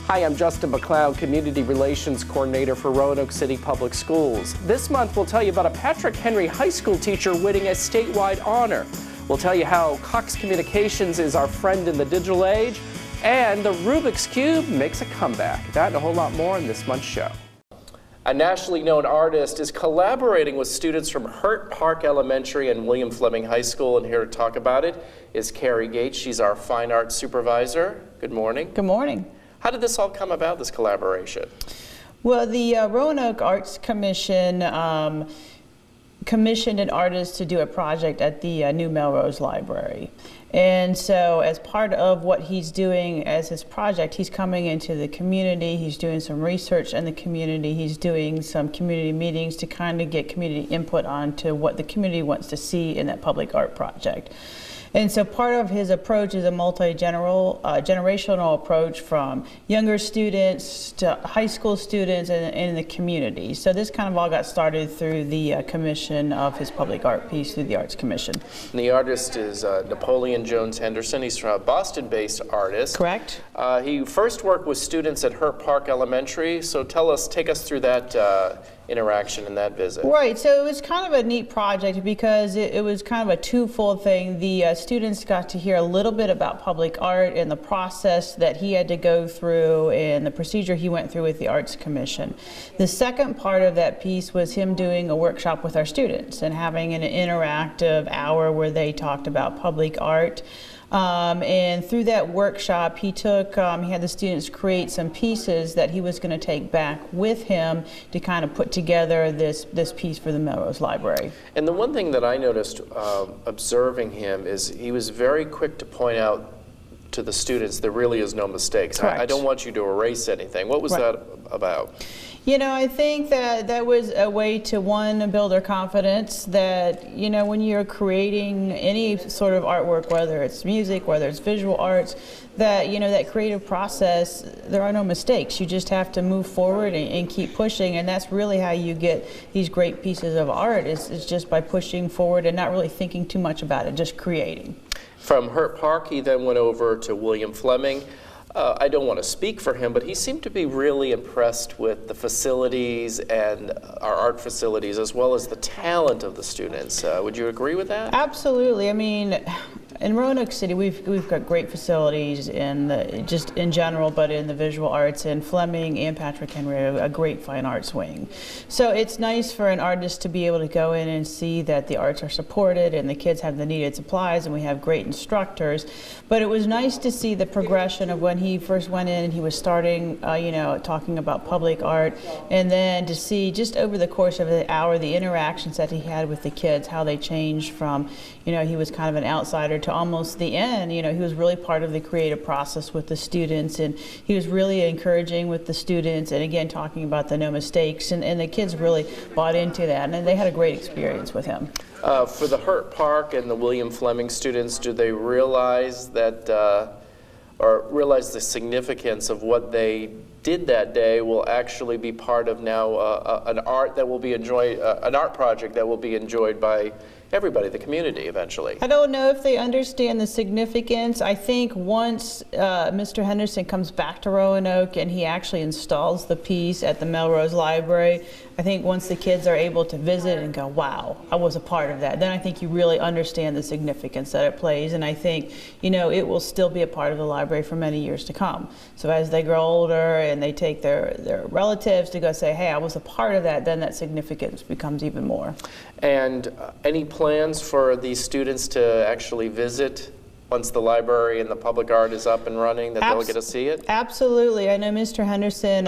Hi, I'm Justin McLeod, Community Relations Coordinator for Roanoke City Public Schools. This month, we'll tell you about a Patrick Henry High School teacher winning a statewide honor. We'll tell you how Cox Communications is our friend in the digital age, and the Rubik's Cube makes a comeback. That and a whole lot more in this month's show. A nationally known artist is collaborating with students from Hurt Park Elementary and William Fleming High School, and here to talk about it is Carrie Gates. She's our fine arts supervisor. Good morning. Good morning. How did this all come about, this collaboration? Well, the Roanoke Arts Commission commissioned an artist to do a project at the New Melrose Library. And so as part of what he's doing as his project, he's coming into the community, he's doing some research in the community, he's doing some community meetings to kind of get community input onto what the community wants to see in that public art project. And so part of his approach is a multi-generational approach from younger students to high school students and in the community. So this kind of all got started through the commission of his public art piece through the Arts Commission. And the artist is Napoleon Jones Henderson. He's a Boston-based artist. Correct. He first worked with students at Hurt Park Elementary. So take us through that interaction and that visit. Right, so it was kind of a neat project because it was kind of a twofold thing. The students got to hear a little bit about public art and the process that he had to go through and the procedure he went through with the Arts Commission. The second part of that piece was him doing a workshop with our students and having an interactive hour where they talked about public art. And through that workshop, he had the students create some pieces that he was going to take back with him to kind of put together this piece for the Melrose Library. And the one thing that I noticed observing him is he was very quick to point out to the students there really is no mistakes. I don't want you to erase anything. What was that about? You know, I think that was a way to, one, build their confidence that, you know, when you're creating any sort of artwork, whether it's music, whether it's visual arts, that, you know, that creative process, there are no mistakes. You just have to move forward and keep pushing, and that's really how you get these great pieces of art, is just by pushing forward and not really thinking too much about it, just creating. From Hurt Park, he then went over to William Fleming. I don't want to speak for him, but he seemed to be really impressed with the facilities and our art facilities, as well as the talent of the students. Would you agree with that? Absolutely. I mean, in Roanoke City, we've got great facilities just in general, but in the visual arts, and Fleming and Patrick Henry are a great fine arts wing. So it's nice for an artist to be able to go in and see that the arts are supported and the kids have the needed supplies and we have great instructors. But it was nice to see the progression of when he first went in and he was starting, you know, talking about public art, and then to see just over the course of the hour the interactions that he had with the kids, how they changed from, you know, he was kind of an outsider to almost the end. You know, he was really part of the creative process with the students, and he was really encouraging with the students, and again talking about the no mistakes, and the kids really bought into that, and they had a great experience with him. For the Hurt Park and the William Fleming students, do they realize that or realize the significance of what they did that day will actually be part of now an art project that will be enjoyed by everybody, the community, eventually? I don't know if they understand the significance. I think once Mr. Henderson comes back to Roanoke and he actually installs the piece at the Melrose Library, I think once the kids are able to visit and go, wow, I was a part of that, then I think you really understand the significance that it plays, and I think, you know, it will still be a part of the library for many years to come. So as they grow older and they take their relatives to go say, hey, I was a part of that, then that significance becomes even more. And any plans for these students to actually visit once the library and the public art is up and running, that they'll get to see it? Absolutely. I know Mr. Henderson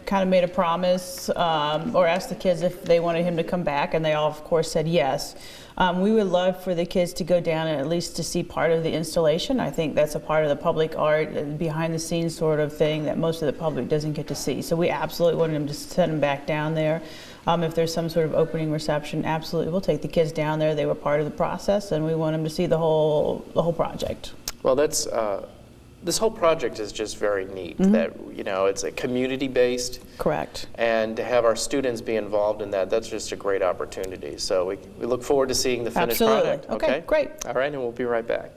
kind of made a promise or asked the kids if they wanted him to come back, and they all, of course, said yes. We would love for the kids to go down and at least to see part of the installation. I think that's a part of the public art, behind-the-scenes sort of thing that most of the public doesn't get to see. So we absolutely wanted them to send them back down there. If there's some sort of opening reception, absolutely, we'll take the kids down there. They were part of the process, and we want them to see the whole project. Well, that's this whole project is just very neat. That, you know, it's a community-based. Correct. And to have our students be involved in that, that's just a great opportunity. So we look forward to seeing the finished product. Okay, great. All right, and we'll be right back.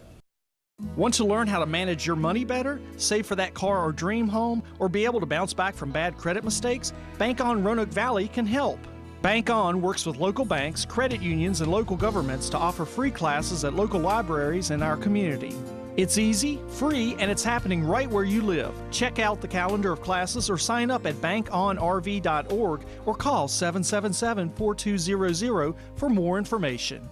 Want to learn how to manage your money better, save for that car or dream home, or be able to bounce back from bad credit mistakes? Bank On Roanoke Valley can help. Bank On works with local banks, credit unions, and local governments to offer free classes at local libraries in our community. It's easy, free, and it's happening right where you live. Check out the calendar of classes or sign up at bankonrv.org or call 777-4200 for more information.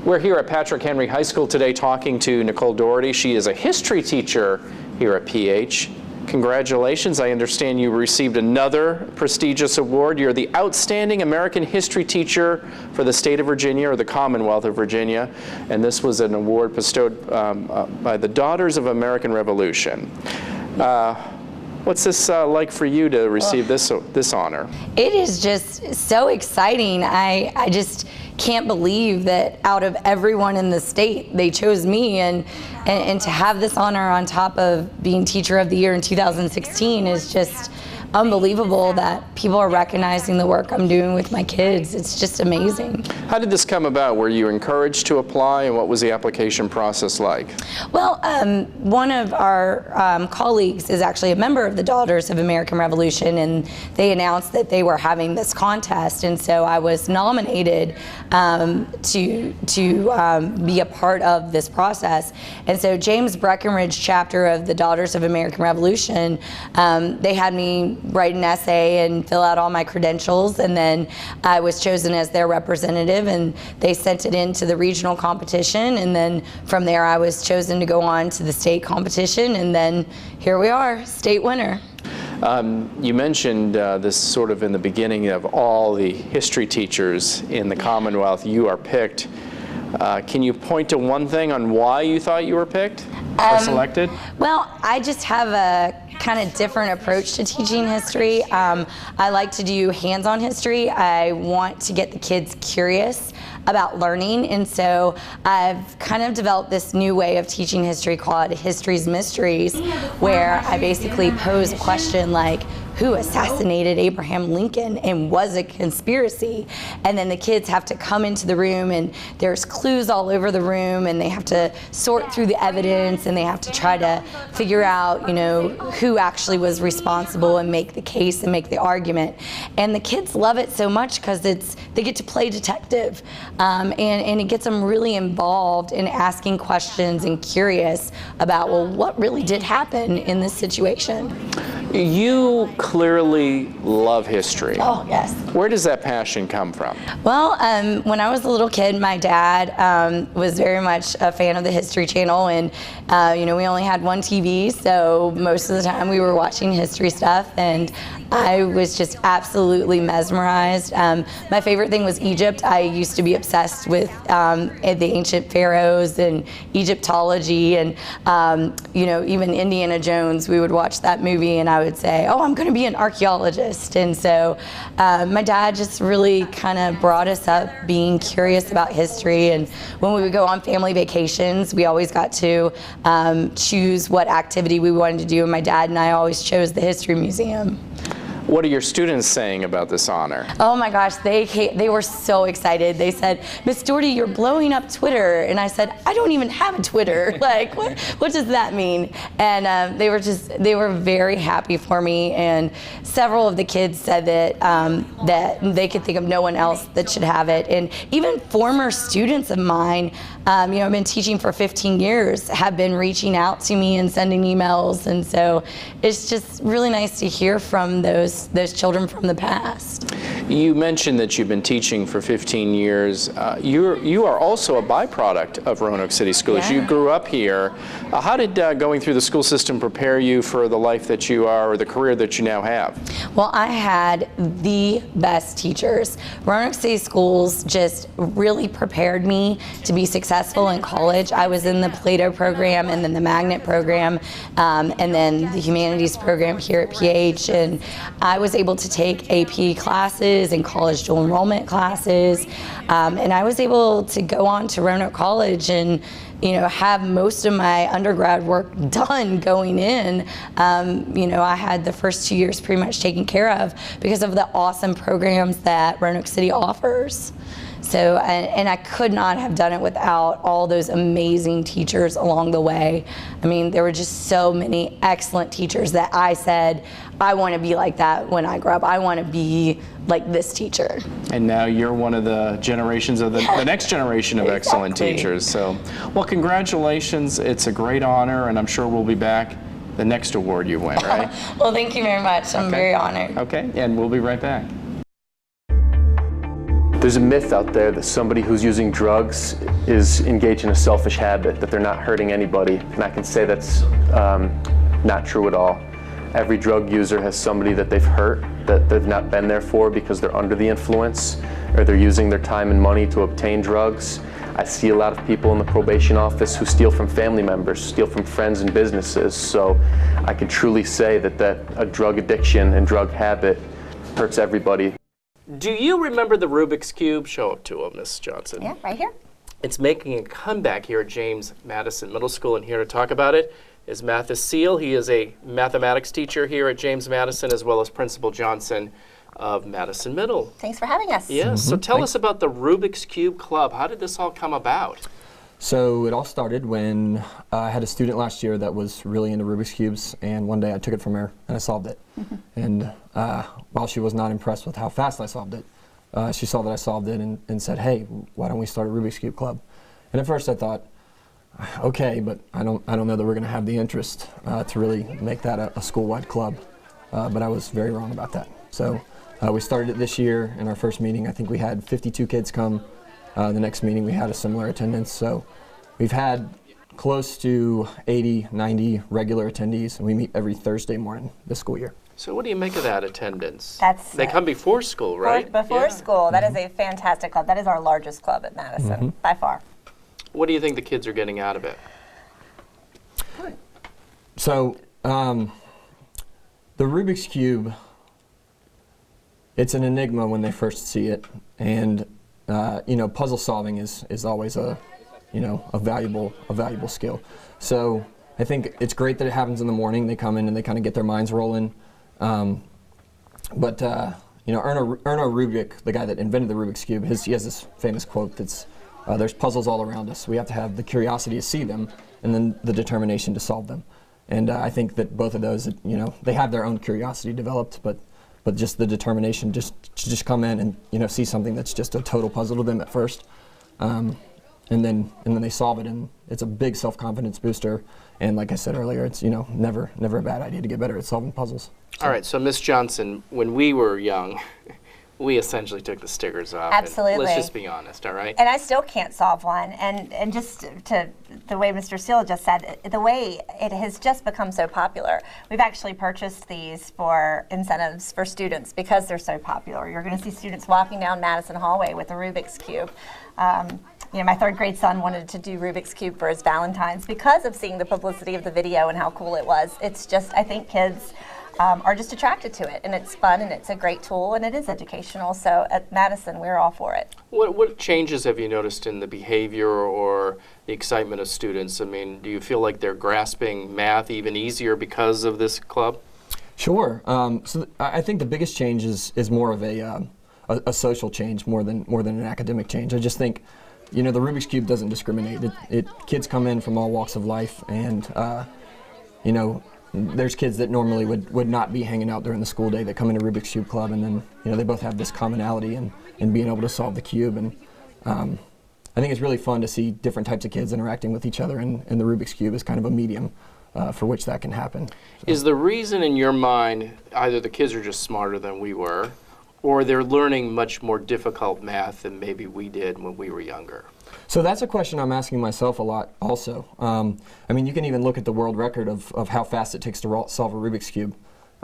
We're here at Patrick Henry High School today talking to Nicole Doherty. She is a history teacher here at PH. Congratulations. I understand you received another prestigious award. You're the Outstanding American History Teacher for the state of Virginia, or the Commonwealth of Virginia. And this was an award bestowed by the Daughters of American Revolution. What's this like for you to receive this honor? It is just so exciting. I just can't believe that out of everyone in the state, they chose me, and to have this honor on top of being Teacher of the Year in 2016 is just unbelievable that people are recognizing the work I'm doing with my kids. It's just amazing. How did this come about? Were you encouraged to apply, and what was the application process like? Well, one of our colleagues is actually a member of the Daughters of American Revolution, and they announced that they were having this contest, and so I was nominated to be a part of this process. And so James Breckenridge chapter of the Daughters of American Revolution, they had me write an essay and fill out all my credentials, and then I was chosen as their representative, and they sent it into the regional competition, and then from there I was chosen to go on to the state competition, and then here we are, state winner. You mentioned this sort of in the beginning, of all the history teachers in the Commonwealth, you are picked. Can you point to one thing on why you thought you were picked or selected? Well, I just have a kind of different approach to teaching history. I like to do hands-on history. I want to get the kids curious about learning, and so I've kind of developed this new way of teaching history called History's Mysteries, where I basically pose a question like, who assassinated Abraham Lincoln, and was a conspiracy? And then the kids have to come into the room, and there's clues all over the room, and they have to sort through the evidence, and they have to try to figure out, you know, who actually was responsible and make the case and make the argument. And the kids love it so much because they get to play detective, and it gets them really involved in asking questions and curious about, well, what really did happen in this situation? You clearly love history. Oh, yes. Where does that passion come from? Well, when I was a little kid, my dad was very much a fan of the History Channel, and you know, we only had one TV, so most of the time we were watching history stuff, and I was just absolutely mesmerized. My favorite thing was Egypt. I used to be obsessed with the ancient pharaohs and Egyptology, and you know, even Indiana Jones, we would watch that movie, and I would say, oh, I'm going to be an archaeologist. And so my dad just really kind of brought us up being curious about history, and when we would go on family vacations, we always got to choose what activity we wanted to do, and my dad and I always chose the History Museum. What are your students saying about this honor? Oh my gosh, they were so excited. They said, Miss Doherty, you're blowing up Twitter. And I said, I don't even have a Twitter. Like, what does that mean? And they were very happy for me. And several of the kids said that that they could think of no one else that should have it. And even former students of mine, you know, I've been teaching for 15 years, have been reaching out to me and sending emails. And so it's just really nice to hear from those children from the past. You mentioned that you've been teaching for 15 years. You are also a byproduct of Roanoke City Schools. Yeah. You grew up here. How did going through the school system prepare you for the life that you are, or the career that you now have? Well, I had the best teachers. Roanoke City Schools just really prepared me to be successful in college. I was in the Plato program, and then the magnet program, and then the humanities program here at PH, and I was able to take AP classes and college dual enrollment classes, and I was able to go on to Roanoke College and, you know, have most of my undergrad work done going in. You know, I had the first 2 years pretty much taken care of because of the awesome programs that Roanoke City offers. So, and I could not have done it without all those amazing teachers along the way. I mean, there were just so many excellent teachers that I said, I want to be like that when I grow up. I want to be like this teacher. And now you're one of the generations of the next generation of excellent teachers. So, well, congratulations. It's a great honor, and I'm sure we'll be back the next award you win, right? Well, thank you very much. I'm very honored. Okay, and we'll be right back. There's a myth out there that somebody who's using drugs is engaged in a selfish habit, that they're not hurting anybody, and I can say that's not true at all. Every drug user has somebody that they've hurt, that they've not been there for because they're under the influence, or they're using their time and money to obtain drugs. I see a lot of people in the probation office who steal from family members, steal from friends and businesses, so I can truly say that a drug addiction and drug habit hurts everybody. Do you remember the Rubik's Cube? Show it to him, Miss Johnson. Yeah, right here. It's making a comeback here at James Madison Middle School, and here to talk about it is Mathis Seal. He is a mathematics teacher here at James Madison, as well as Principal Johnson of Madison Middle. Thanks for having us. Yes, so tell us about the Rubik's Cube Club. How did this all come about? So it all started when I had a student last year that was really into Rubik's Cubes, and one day I took it from her and I solved it. And while she was not impressed with how fast I solved it, she saw that I solved it and said, hey, why don't we start a Rubik's Cube Club? And at first I thought, okay, but I don't know that we're going to have the interest to really make that a school-wide club. But I was very wrong about that. So we started it this year. In our first meeting, I think we had 52 kids come. The next meeting we had a similar attendance. So we've had close to 80, 90 regular attendees, and we meet every Thursday morning this school year. So what do you make of that attendance? That's they come before school, right? Before school. That is a fantastic club. That is our largest club at Madison, by far. What do you think the kids are getting out of it? So the Rubik's Cube, it's an enigma when they first see it, and you know, puzzle solving is always a valuable skill. So I think it's great that it happens in the morning. They come in and they kind of get their minds rolling. But you know, Erno Rubik, the guy that invented the Rubik's Cube, he has this famous quote that's, there's puzzles all around us. We have to have the curiosity to see them and then the determination to solve them. And I think that both of those, you know, they have their own curiosity developed, but just the determination to just come in and, you know, see something that's just a total puzzle to them at first. And then they solve it, and it's a big self-confidence booster. And like I said earlier, it's, you know, never a bad idea to get better at solving puzzles. So. All right, so Miss Johnson, when we were young, we essentially took the stickers off. Absolutely. Let's just be honest, all right? And I still can't solve one. And just to the way Mr. Steele just said, the way it has just become so popular. We've actually purchased these for incentives for students because they're so popular. You're going to see students walking down Madison hallway with a Rubik's Cube. You know, my third grade son wanted to do Rubik's Cube for his Valentine's because of seeing the publicity of the video and how cool it was. It's just, I think kids are just attracted to it, and it's fun, and it's a great tool, and it is educational. So at Madison, we're all for it. What changes have you noticed in the behavior or the excitement of students? I mean, do you feel like they're grasping math even easier because of this club? Sure. So I think the biggest change is more of a social change more than an academic change. I just think, you know, the Rubik's Cube doesn't discriminate. Kids come in from all walks of life, and you know, there's kids that normally would not be hanging out during the school day that come into Rubik's Cube Club, and then, you know, they both have this commonality in being able to solve the cube. And I think it's really fun to see different types of kids interacting with each other, and the Rubik's Cube is kind of a medium for which that can happen. So. Is the reason in your mind either the kids are just smarter than we were, or they're learning much more difficult math than maybe we did when we were younger? So that's a question I'm asking myself a lot also. I mean, you can even look at the world record of how fast it takes to solve a Rubik's Cube.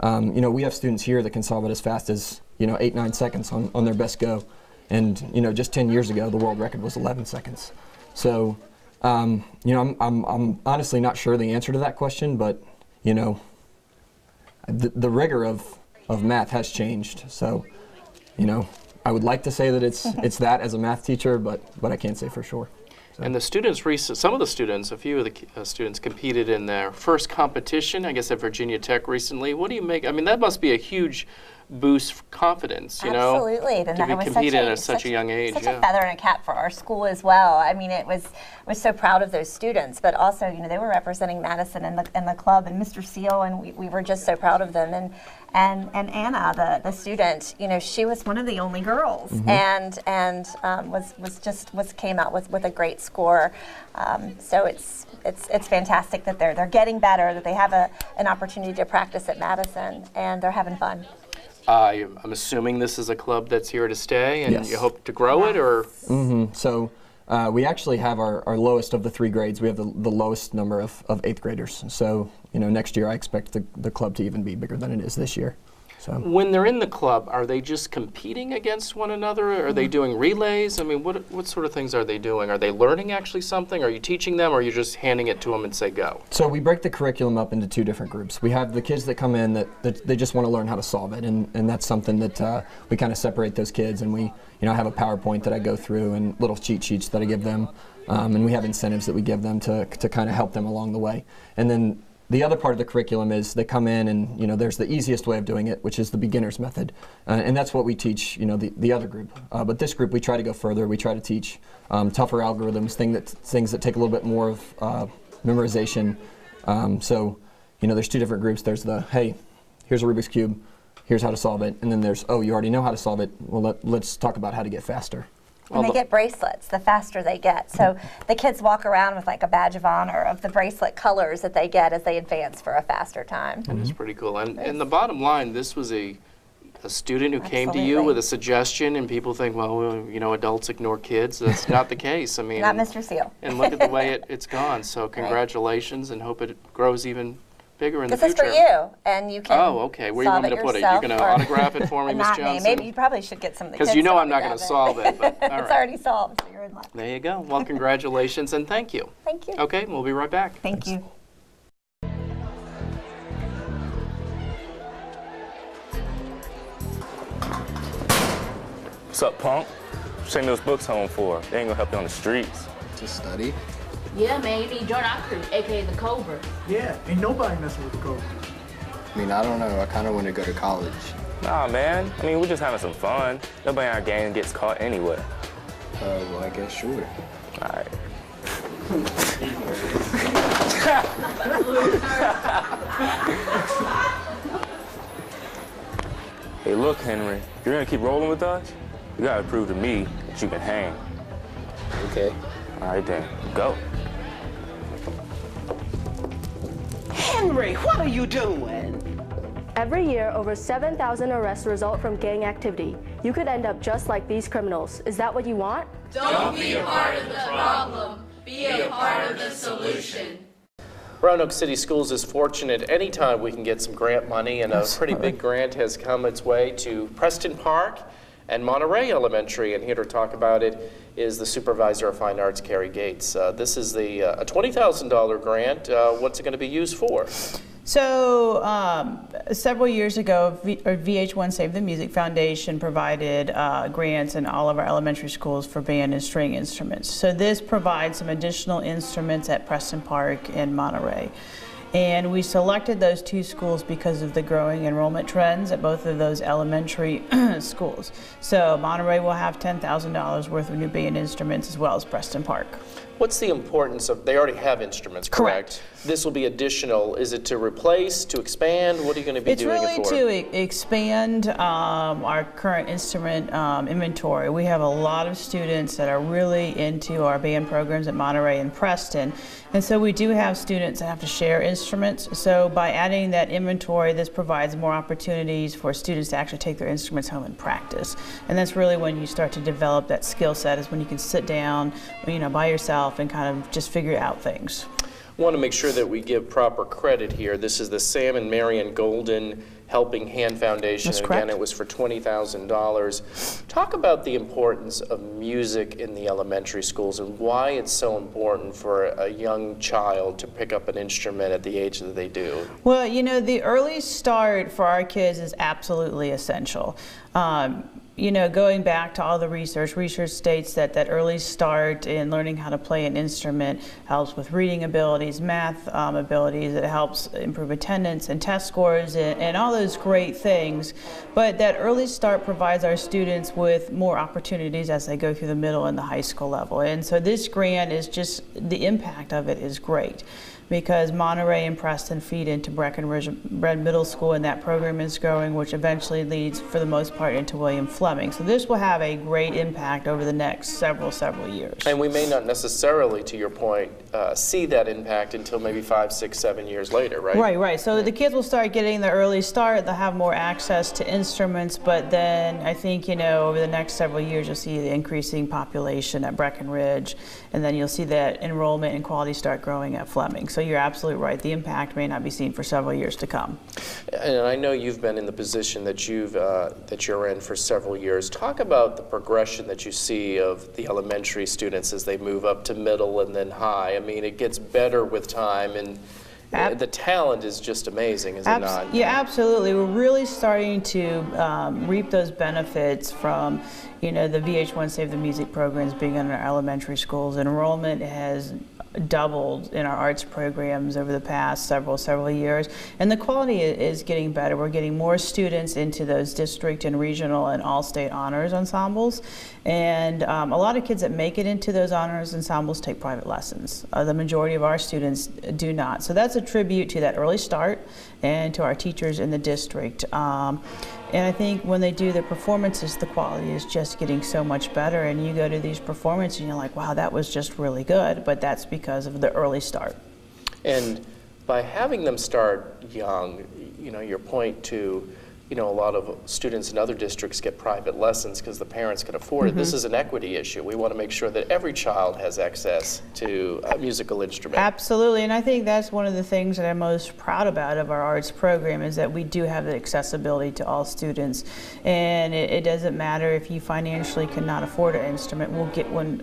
You know, we have students here that can solve it as fast as, you know, 8-9 seconds on their best go. And, you know, just 10 years ago, the world record was 11 seconds. So, you know, I'm honestly not sure the answer to that question, but, you know, the rigor of math has changed. So, you know, I would like to say that it's that as a math teacher, but I can't say for sure. So. And the students, some of the students, a few of the students competed in their first competition, I guess at Virginia Tech recently. What do you make? I mean, that must be a huge boosts confidence, you know? Absolutely. Then to be that was competing at such a young age. Such a feather in a cap for our school as well. I mean, we're so proud of those students, but also, you know, they were representing Madison in the club, and Mr. Seal, and we were just so proud of them. And Anna, the student, you know, she was one of the only girls, and came out with a great score. So it's fantastic that they're getting better, that they have an opportunity to practice at Madison, and they're having fun. I'm assuming this is a club that's here to stay, and Yes. you hope to grow it, or? So we actually have our lowest of the 3 grades. We have the lowest number of 8th graders. So, you know, next year I expect the club to even be bigger than it is this year. So. When they're in the club, are they just competing against one another? Are they doing relays? I mean, what sort of things are they doing? Are they learning actually something? Are you teaching them, or are you just handing it to them and say go? So we break the curriculum up into 2 different groups. We have the kids that come in that they just want to learn how to solve it, and that's something that we kind of separate those kids, and we, you know, I have a PowerPoint that I go through and little cheat sheets that I give them, and we have incentives that we give them to kind of help them along the way. And then the other part of the curriculum is they come in and, you know, there's the easiest way of doing it, which is the beginner's method. And that's what we teach, you know, the other group. But this group, we try to go further. We try to teach tougher algorithms, things that take a little bit more of memorization. So, you know, there's 2 different groups. There's the, hey, here's a Rubik's Cube, here's how to solve it. And then there's, oh, you already know how to solve it. Well, let's talk about how to get faster. And they get bracelets the faster they get. So the kids walk around with like a badge of honor of the bracelet colors that they get as they advance for a faster time. That is pretty cool. And the bottom line, this was a student who came to you with a suggestion, and people think, well, you know, adults ignore kids. That's not the case. I mean, not Mr. Seal. And look at the way it's gone. So congratulations, and hope it grows even bigger in the future. This is for you, and you can. Oh, okay. Where do you want me to put it? You're going to autograph it for me, Ms. Johnson? Maybe you probably should get some of the kids. Because you know I'm not going to solve it. But, all right. It's already solved, so you're in luck. There you go. Well, congratulations, and thank you. Thank you. Okay, we'll be right back. Thank you. What's up, punk? Send those books home for. They ain't gonna help you on the streets. To study? Yeah, man, you need to join our crew, aka the Cobra. Yeah, ain't nobody messing with the Cobra. I mean, I don't know. I kind of want to go to college. Nah, man. I mean, we're just having some fun. Nobody in our gang gets caught anyway. Well, I guess sure. All right. Hey, look, Henry. If you're gonna keep rolling with us, you gotta prove to me that you can hang. Okay. All right, then. Go. Henry, what are you doing? Every year, over 7,000 arrests result from gang activity. You could end up just like these criminals. Is that what you want? Don't be a part of the problem. Be a part of the solution. Roanoke City Schools is fortunate anytime we can get some grant money, and a pretty big grant has come its way to Preston Park and Monterey Elementary, and here to talk about it is the Supervisor of Fine Arts, Carrie Gates. This is a $20,000 grant. What's it going to be used for? So several years ago, VH1 Save the Music Foundation provided grants in all of our elementary schools for band and string instruments. So this provides some additional instruments at Preston Park and Monterey. And we selected those 2 schools because of the growing enrollment trends at both of those elementary schools. So Monterey will have $10,000 worth of new band instruments, as well as Preston Park. What's the importance of, they already have instruments, correct? This will be additional. Is it to replace, to expand? What are you going to be doing it for? It's really to expand our current instrument inventory. We have a lot of students that are really into our band programs at Monterey and Preston. And so we do have students that have to share instruments. So by adding that inventory, this provides more opportunities for students to actually take their instruments home and practice. And that's really when you start to develop that skill set, is when you can sit down, you know, by yourself and kind of just figure out things. I want to make sure that we give proper credit here. This is the Sam and Marion Golden Helping Hand Foundation. That's and correct. Again, it was for $20,000. Talk about the importance of music in the elementary schools and why it's so important for a young child to pick up an instrument at the age that they do. Well, you know, the early start for our kids is absolutely essential. you know, going back to all the research states that early start in learning how to play an instrument helps with reading abilities, math abilities. It helps improve attendance and test scores and all those great things. But that early start provides our students with more opportunities as they go through the middle and the high school level. And so this grant is just, the impact of it is great, because Monterey and Preston feed into Breckenridge Middle School, and that program is growing, which eventually leads, for the most part, into William Fleming. So this will have a great impact over the next several years. And we may not necessarily, to your point, see that impact until maybe 5, 6, 7 years later, right? Right. So the kids will start getting the early start. They'll have more access to instruments, but then I think, you know, over the next several years, you'll see the increasing population at Breckenridge, and then you'll see that enrollment and quality start growing at Fleming. So you're absolutely right. The impact may not be seen for several years to come. And I know you've been in the position that you're in for several years. Talk about the progression that you see of the elementary students as they move up to middle and then high. I mean, it gets better with time, and the talent is just amazing, is it not? Yeah, absolutely. We're really starting to reap those benefits from, you know, the VH1 Save the Music programs being in our elementary schools. Enrollment has doubled in our arts programs over the past several years, and the quality is getting better. We're getting more students into those district and regional and all-state honors ensembles, and a lot of kids that make it into those honors ensembles take private lessons. The majority of our students do not. So that's a tribute to that early start and to our teachers in the district. And I think when they do their performances, the quality is just getting so much better, and you go to these performances and you're like, wow, that was just really good, but that's because of the early start. And by having them start young, you know, your point to, you know, a lot of students in other districts get private lessons because the parents can afford it. This is an equity issue. We want to make sure that every child has access to a musical instrument. Absolutely, and I think that's one of the things that I'm most proud about of our arts program, is that we do have the accessibility to all students, and it doesn't matter if you financially cannot afford an instrument, we'll get one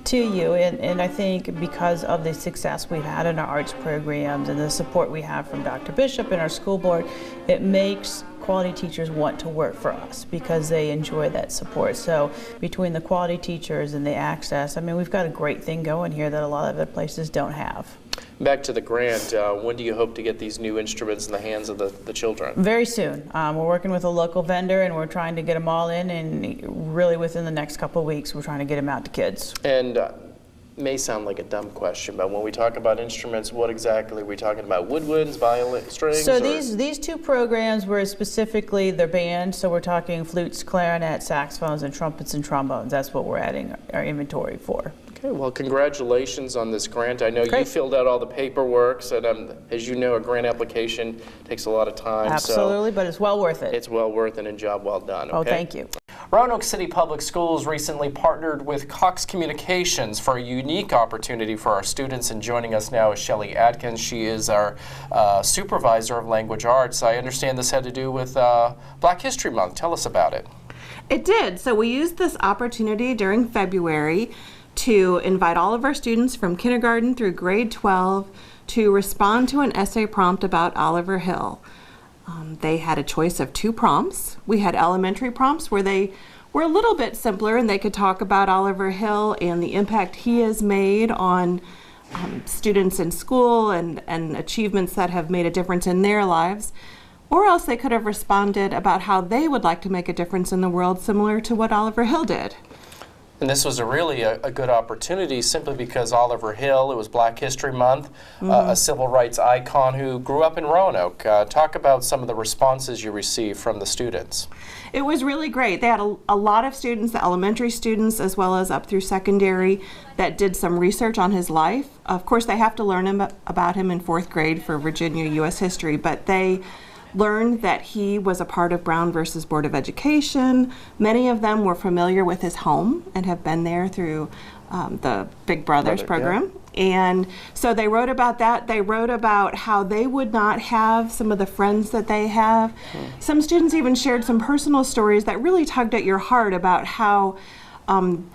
to you. And I think because of the success we've had in our arts programs and the support we have from Dr. Bishop and our school board, it makes quality teachers want to work for us because they enjoy that support. So between the quality teachers and the access, I mean, we've got a great thing going here that a lot of other places don't have. Back to the grant, when do you hope to get these new instruments in the hands of the children? Very soon. We're working with a local vendor, and we're trying to get them all in, and really within the next couple of weeks we're trying to get them out to kids. And may sound like a dumb question, but when we talk about instruments, what exactly are we talking about? Woodwinds, violin, strings? So these two programs were specifically the band, so we're talking flutes, clarinet, saxophones, and trumpets and trombones. That's what we're adding our inventory for. Okay, well, congratulations on this grant. I know you filled out all the paperwork, and as you know, a grant application takes a lot of time. Absolutely, but it's well worth it. It's well worth it, and a job well done. Oh, thank you. Roanoke City Public Schools recently partnered with Cox Communications for a unique opportunity for our students, and joining us now is Shelley Atkins. She is our supervisor of language arts. I understand this had to do with Black History Month. Tell us about it. It did. So we used this opportunity during February to invite all of our students from kindergarten through grade 12 to respond to an essay prompt about Oliver Hill. They had a choice of 2 prompts. We had elementary prompts where they were a little bit simpler, and they could talk about Oliver Hill and the impact he has made on students in school and achievements that have made a difference in their lives. Or else they could have responded about how they would like to make a difference in the world, similar to what Oliver Hill did. And this was really a good opportunity simply because Oliver Hill, it was Black History Month, a civil rights icon who grew up in Roanoke. Talk about some of the responses you received from the students. It was really great. They had a lot of students, the elementary students as well as up through secondary, that did some research on his life. Of course, they have to learn about him in 4th grade for Virginia U.S. history, but they learned that he was a part of Brown versus Board of Education. Many of them were familiar with his home and have been there through the Big Brothers program. Yeah. And so they wrote about that. They wrote about how they would not have some of the friends that they have. Some students even shared some personal stories that really tugged at your heart about how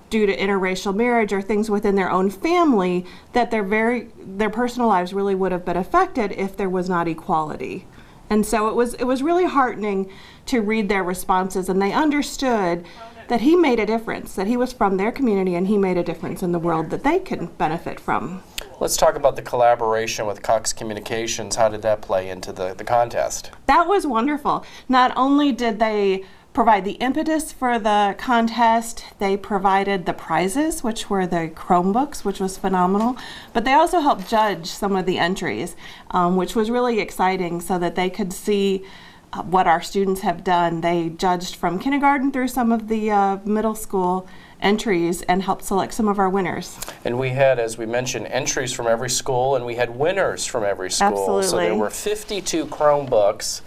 due to interracial marriage or things within their own family, that their personal lives really would have been affected if there was not equality. And so it was really heartening to read their responses, and they understood that he made a difference, that he was from their community and he made a difference in the world that they can benefit from. Let's talk about the collaboration with Cox Communications. How did that play into the contest? That was wonderful. Not only did they provide the impetus for the contest, they provided the prizes, which were the Chromebooks, which was phenomenal, but they also helped judge some of the entries, which was really exciting so that they could see what our students have done. They judged from kindergarten through some of the middle school entries and helped select some of our winners. And we had, as we mentioned, entries from every school, and we had winners from every school. Absolutely. So there were 52 Chromebooks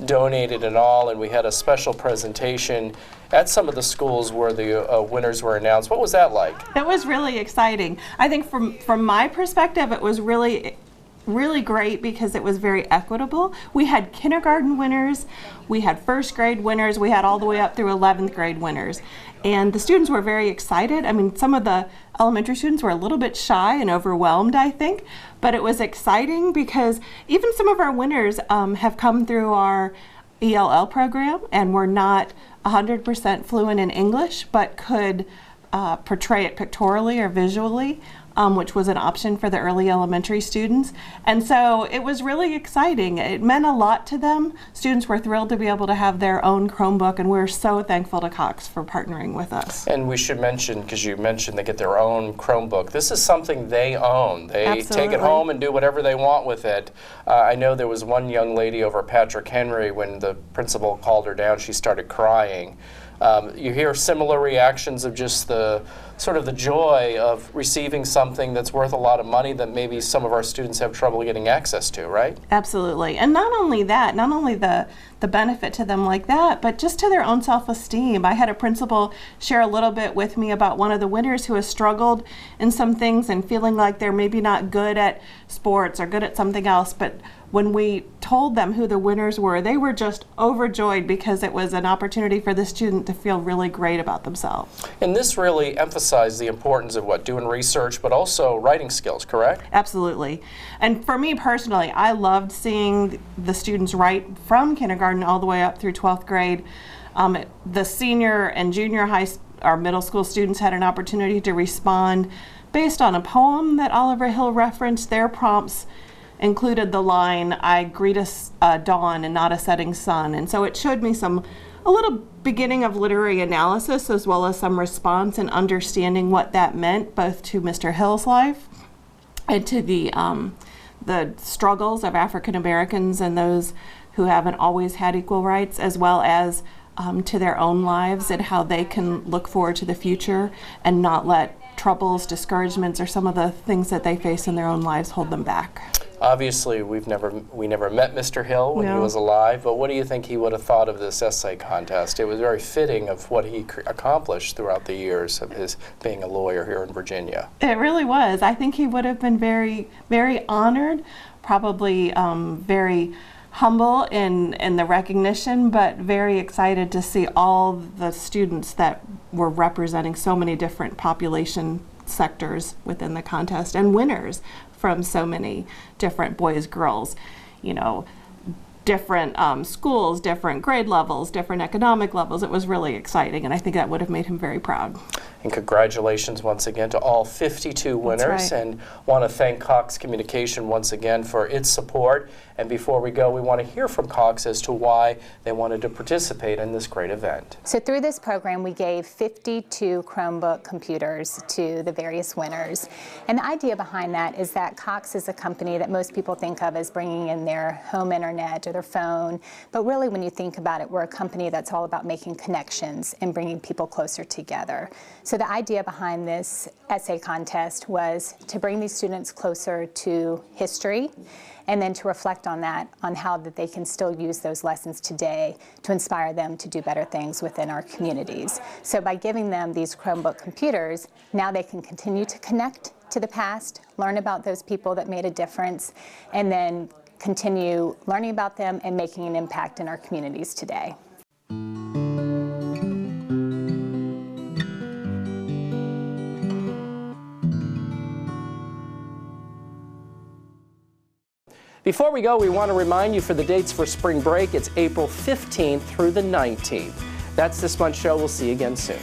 donated in all, and we had a special presentation at some of the schools where the winners were announced. What was that like? That was really exciting. I think from my perspective, it was really great because it was very equitable. We had kindergarten winners, we had first grade winners, we had all the way up through 11th grade winners. And the students were very excited. I mean, some of the elementary students were a little bit shy and overwhelmed, I think, but it was exciting because even some of our winners have come through our ELL program and were not 100% fluent in English, but could portray it pictorially or visually, which was an option for the early elementary students. And so it was really exciting. It meant a lot to them. Students were thrilled to be able to have their own Chromebook, and we're so thankful to Cox for partnering with us. And we should mention, because you mentioned they get their own Chromebook, this is something they own. They Absolutely. take it home and do whatever they want with it. I know there was one young lady over at Patrick Henry, when the principal called her down, she started crying. You hear similar reactions of just the sort of the joy of receiving something that's worth a lot of money that maybe some of our students have trouble getting access to, right? Absolutely. And not only that, not only the benefit to them like that, but just to their own self-esteem. I had a principal share a little bit with me about one of the winners who has struggled in some things and feeling like they're maybe not good at sports or good at something else, but when we told them who the winners were, they were just overjoyed because it was an opportunity for the student to feel really great about themselves. And this really emphasized the importance of doing research, but also writing skills, correct? Absolutely. And for me personally, I loved seeing the students write from kindergarten all the way up through 12th grade. The senior and junior high or middle school students had an opportunity to respond based on a poem that Oliver Hill referenced. Their prompts included the line, "I greet a dawn and not a setting sun." And so it showed me a little beginning of literary analysis as well as some response and understanding what that meant both to Mr. Hill's life and to the struggles of African Americans and those who haven't always had equal rights, as well as to their own lives and how they can look forward to the future and not let troubles, discouragements, or some of the things that they face in their own lives hold them back. Obviously, we never met Mr. Hill when he was alive, but what do you think he would have thought of this essay contest? It was very fitting of what he accomplished throughout the years of his being a lawyer here in Virginia. It really was. I think he would have been very, very honored, probably very humble in the recognition, but very excited to see all the students that were representing so many different population sectors within the contest and winners from so many different boys, girls, different schools, different grade levels, different economic levels. It was really exciting, and I think that would have made him very proud. And congratulations once again to all 52 winners. That's right. And want to thank Cox Communication once again for its support. And before we go, we want to hear from Cox as to why they wanted to participate in this great event. So through this program, we gave 52 Chromebook computers to the various winners. And the idea behind that is that Cox is a company that most people think of as bringing in their home internet or their phone. But really, when you think about it, we're a company that's all about making connections and bringing people closer together. So the idea behind this essay contest was to bring these students closer to history and then to reflect on that, on how that they can still use those lessons today to inspire them to do better things within our communities. So by giving them these Chromebook computers, now they can continue to connect to the past, learn about those people that made a difference, and then continue learning about them and making an impact in our communities today. Before we go, we want to remind you for the dates for spring break, it's April 15th through the 19th. That's this month's show. We'll see you again soon.